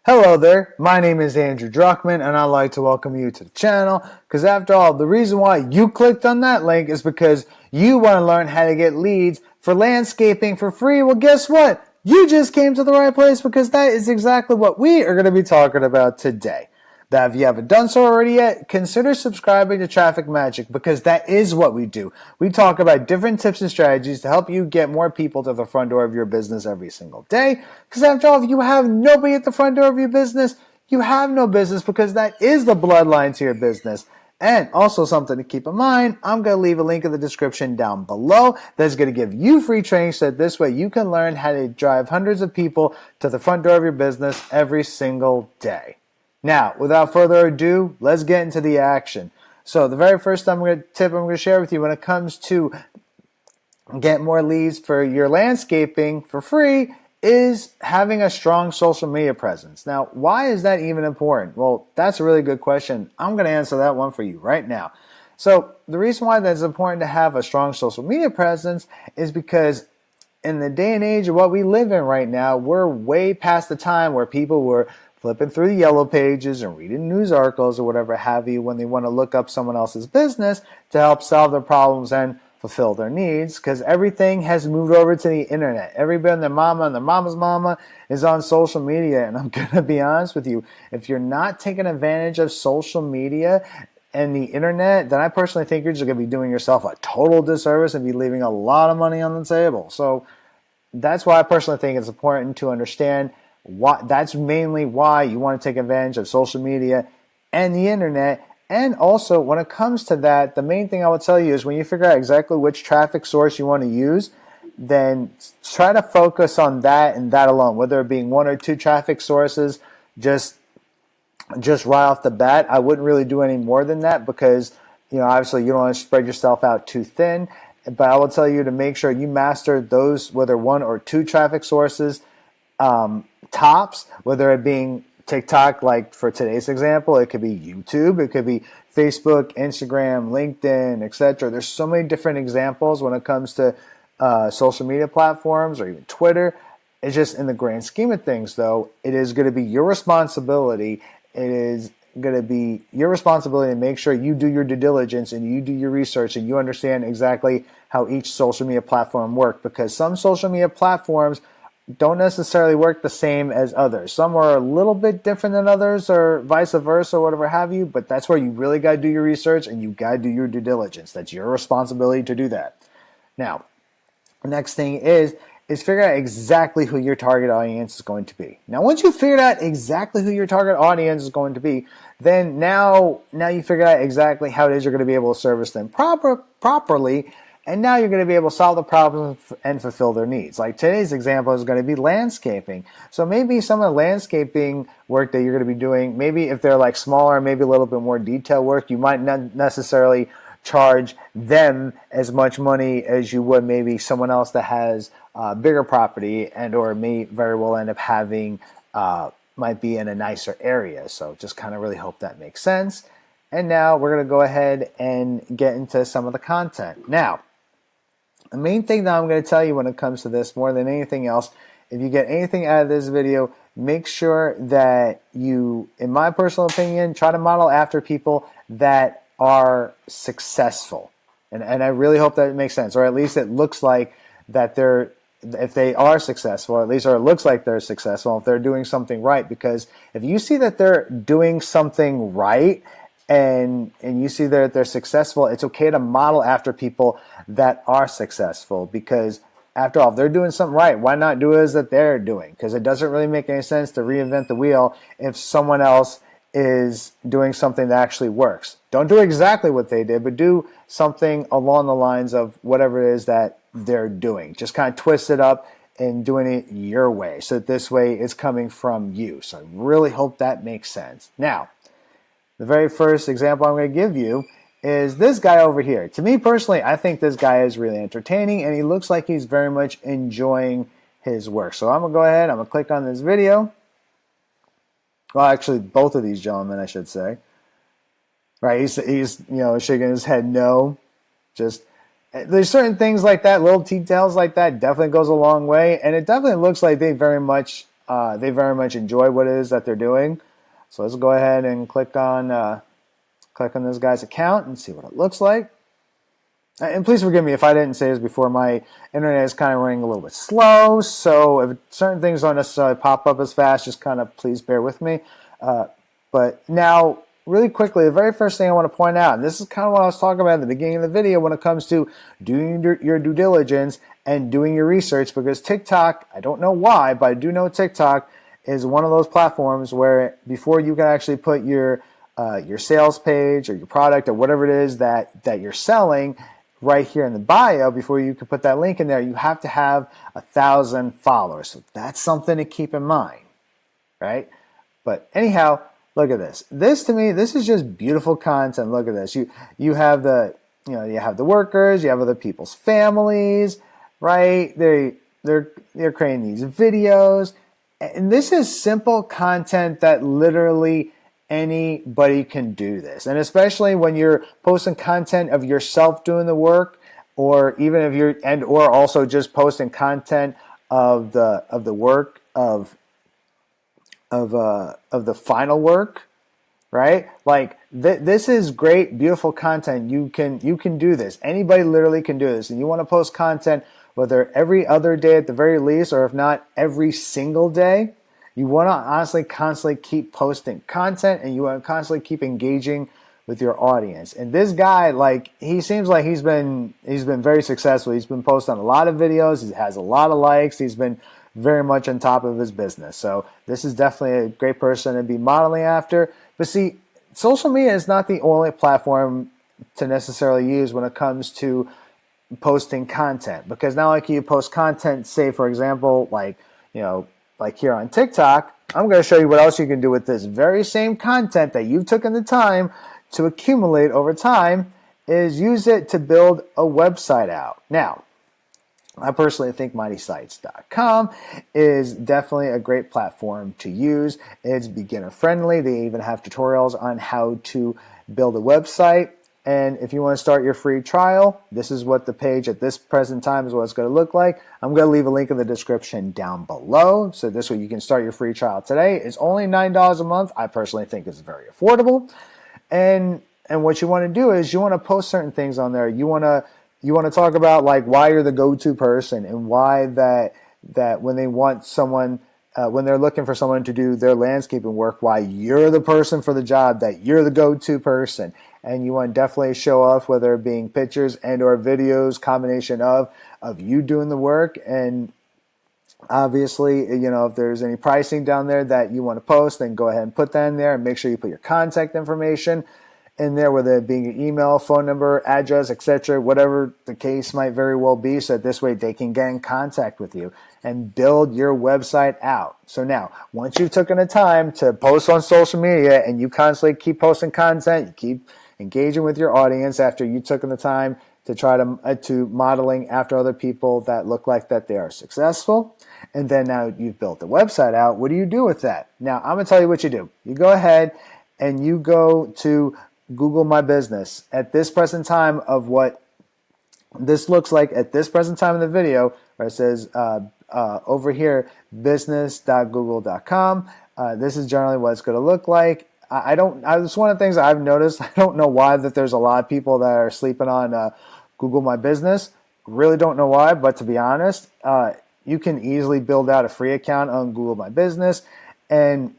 Hello there, my name is Andrew Druckman and I'd like to welcome you to the channel because after all, the reason why you clicked on that link is because you want to learn how to get leads for landscaping for free. Well, guess what? You just came to the right place because that is exactly what we are going to be talking about today. Now, if you haven't done so already yet, consider subscribing to Traffic Magic because that is what we do. We talk about different tips and strategies to help you get more people to the front door of your business every single day. Because after all, if you have nobody at the front door of your business, you have no business because that is the bloodline to your business. And also something to keep in mind, I'm going to leave a link in the description down below that's going to give you free training so that this way you can learn how to drive hundreds of people to the front door of your business every single day. Now, without further ado, let's get into the action. So the very first tip I'm going to share with you when it comes to get more leads for your landscaping for free is having a strong social media presence. Now, why is that even important? Well, that's a really good question. I'm going to answer that one for you right now. So the reason why that's important to have a strong social media presence is because in the day and age of what we live in right now, we're way past the time where people were flipping through the yellow pages and reading news articles or whatever have you when they want to look up someone else's business to help solve their problems and fulfill their needs, because everything has moved over to the internet. Everybody and their mama and their mama's mama is on social media, and I'm going to be honest with you, if you're not taking advantage of social media and the internet, then I personally think you're just going to be doing yourself a total disservice and be leaving a lot of money on the table. So that's why I personally think it's important to understand that's mainly why you want to take advantage of social media and the internet. And also, when it comes to that, the main thing I would tell you is when you figure out exactly which traffic source you want to use, then try to focus on that and that alone, whether it being one or two traffic sources, just right off the bat. I wouldn't really do any more than that because, obviously you don't want to spread yourself out too thin. But I will tell you to make sure you master those, whether one or two traffic sources, tops, whether it being TikTok, like for today's example, it could be YouTube, it could be Facebook, Instagram, LinkedIn, etc. There's so many different examples when it comes to social media platforms or even Twitter. It's just in the grand scheme of things, though, it is going to be your responsibility. It is going to be your responsibility to make sure you do your due diligence and you do your research and you understand exactly how each social media platform works, because some social media platforms don't necessarily work the same as others. Some are a little bit different than others or vice versa or whatever have you, but that's where you really got to do your research and you got to do your due diligence. That's your responsibility to do that. Now, the next thing is figure out exactly who your target audience is going to be. Now, once you figured out exactly who your target audience is going to be, then now you figure out exactly how it is you're going to be able to service them properly. And now you're going to be able to solve the problems and fulfill their needs. Like today's example is going to be landscaping. So maybe some of the landscaping work that you're going to be doing, maybe if they're like smaller, maybe a little bit more detailed work, you might not necessarily charge them as much money as you would maybe someone else that has bigger property and or may very well end up having, might be in a nicer area. So just kind of really hope that makes sense. And now we're going to go ahead and get into some of the content. Now, the main thing that I'm going to tell you when it comes to this, more than anything else, if you get anything out of this video, make sure that you, in my personal opinion, try to model after people that are successful. And I really hope that it makes sense, or at least it looks like that if they are successful, or at least or it looks like they're successful, if they're doing something right. Because if you see that they're doing something right, and you see that they're successful, it's okay to model after people that are successful, because after all, if they're doing something right, why not do as that they're doing? Because it doesn't really make any sense to reinvent the wheel if someone else is doing something that actually works. Don't do exactly what they did, but do something along the lines of whatever it is that they're doing. Just kind of twist it up and doing it your way, so that this way it's coming from you. So I really hope that makes sense. Now, the very first example I'm going to give you is this guy over here. To me personally, I think this guy is really entertaining and he looks like he's very much enjoying his work. So I'm going to go ahead, I'm going to click on this video. Well, actually, both of these gentlemen, I should say. Right, he's shaking his head no. Just, there's certain things like that, little details like that definitely goes a long way. And it definitely looks like they very much they very much enjoy what it is that they're doing. So let's go ahead and click on this guy's account and see what it looks like. And please forgive me if I didn't say this before. My internet is kind of running a little bit slow, so if certain things don't necessarily pop up as fast, just kind of please bear with me. But now, really quickly, the very first thing I want to point out, and this is kind of what I was talking about at the beginning of the video when it comes to doing your due diligence and doing your research, because TikTok, I don't know why, but I do know TikTok is one of those platforms where before you can actually put your sales page or your product or whatever it is that you're selling right here in the bio, before you can put that link in there, you have to have 1,000 followers. So that's something to keep in mind, right? But anyhow, look at this. This to me, this is just beautiful content. Look at this. You have the workers, you have other people's families, right? They're creating these videos, and this is simple content that literally anybody can do this. And especially when you're posting content of yourself doing the work, or even if you're or also just posting content of the work of the final work, right? Like this is great, beautiful content. You can do this. Anybody literally can do this. And you want to post content whether every other day at the very least, or if not every single day. You want to honestly constantly keep posting content, and you want to constantly keep engaging with your audience. And this guy, like, he seems like he's been very successful. He's been posting a lot of videos. He has a lot of likes. He's been very much on top of his business. So this is definitely a great person to be modeling after. But see, social media is not the only platform to necessarily use when it comes to posting content, because not only can you post content, say for example, like here on TikTok, I'm going to show you what else you can do with this very same content that you've taken the time to accumulate over time, is use it to build a website out. Now, I personally think MightySites.com is definitely a great platform to use. It's beginner friendly. They even have tutorials on how to build a website. And if you want to start your free trial, this is what the page at this present time is what it's going to look like. I'm going to leave a link in the description down below. So this way you can start your free trial today. It's only $9 a month. I personally think it's very affordable. And what you want to do is you want to post certain things on there. You want to talk about like why you're the go-to person, and why that when they want someone, when they're looking for someone to do their landscaping work, why you're the person for the job, that you're the go-to person. And you want to definitely show off, whether it being pictures and or videos, combination of you doing the work. And obviously, if there's any pricing down there that you want to post, then go ahead and put that in there, and make sure you put your contact information in there, whether it being your email, phone number, address, etc., whatever the case might very well be, so that this way they can get in contact with you and build your website out. So now, once you've taken the time to post on social media, and you constantly keep posting content, you keep engaging with your audience after you took the time to try to modeling after other people that look like that they are successful, and then now you've built the website out, what do you do with that? Now, I'm going to tell you what you do. You go ahead and you go to Google My Business. At this present time of what this looks like at this present time in the video, where it says over here, business.google.com. This is generally what it's going to look like. It's one of the things I've noticed. I don't know why that there's a lot of people that are sleeping on Google My Business. Really don't know why, but to be honest, you can easily build out a free account on Google My Business, and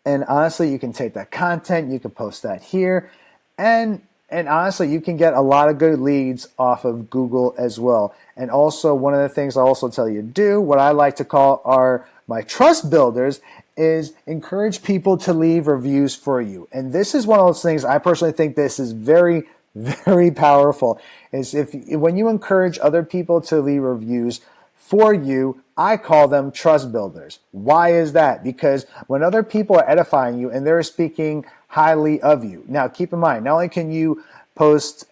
honestly, you can take that content, you can post that here, and honestly, you can get a lot of good leads off of Google as well. And also, one of the things I also tell you to do, what I like to call my trust builders, is encourage people to leave reviews for you. And this is one of those things I personally think this is very, very powerful. Is when you encourage other people to leave reviews for you, I call them trust builders. Why is that? Because when other people are edifying you and they're speaking highly of you. Now, keep in mind, not only can you post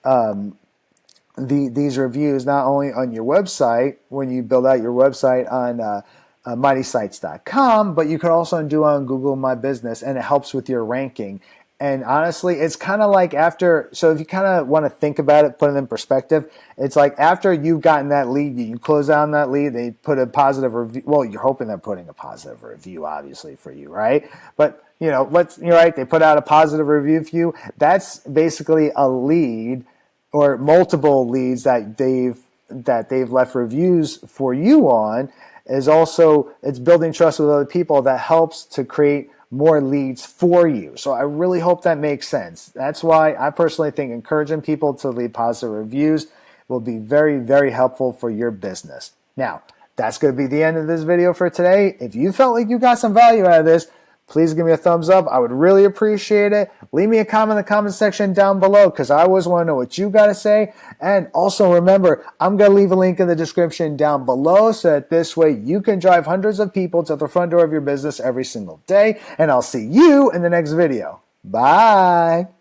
these reviews not only on your website when you build out your website on MightySites.com, but you can also do on Google My Business, and it helps with your ranking. And honestly, it's kind of like after, so if you kind of want to think about it, put it in perspective, it's like after you've gotten that lead, you close down that lead, they put a positive review. Well, you're hoping they're putting a positive review, obviously, for you, right? But, you're right, they put out a positive review for you. That's basically a lead or multiple leads that they've left reviews for you on. Is also, it's building trust with other people that helps to create more leads for you. So I really hope that makes sense. That's why I personally think encouraging people to leave positive reviews will be very, very helpful for your business. Now, that's going to be the end of this video for today. If you felt like you got some value out of this, please give me a thumbs up. I would really appreciate it. Leave me a comment in the comment section down below because I always want to know what you got to say. And also remember, I'm going to leave a link in the description down below so that this way you can drive hundreds of people to the front door of your business every single day. And I'll see you in the next video. Bye.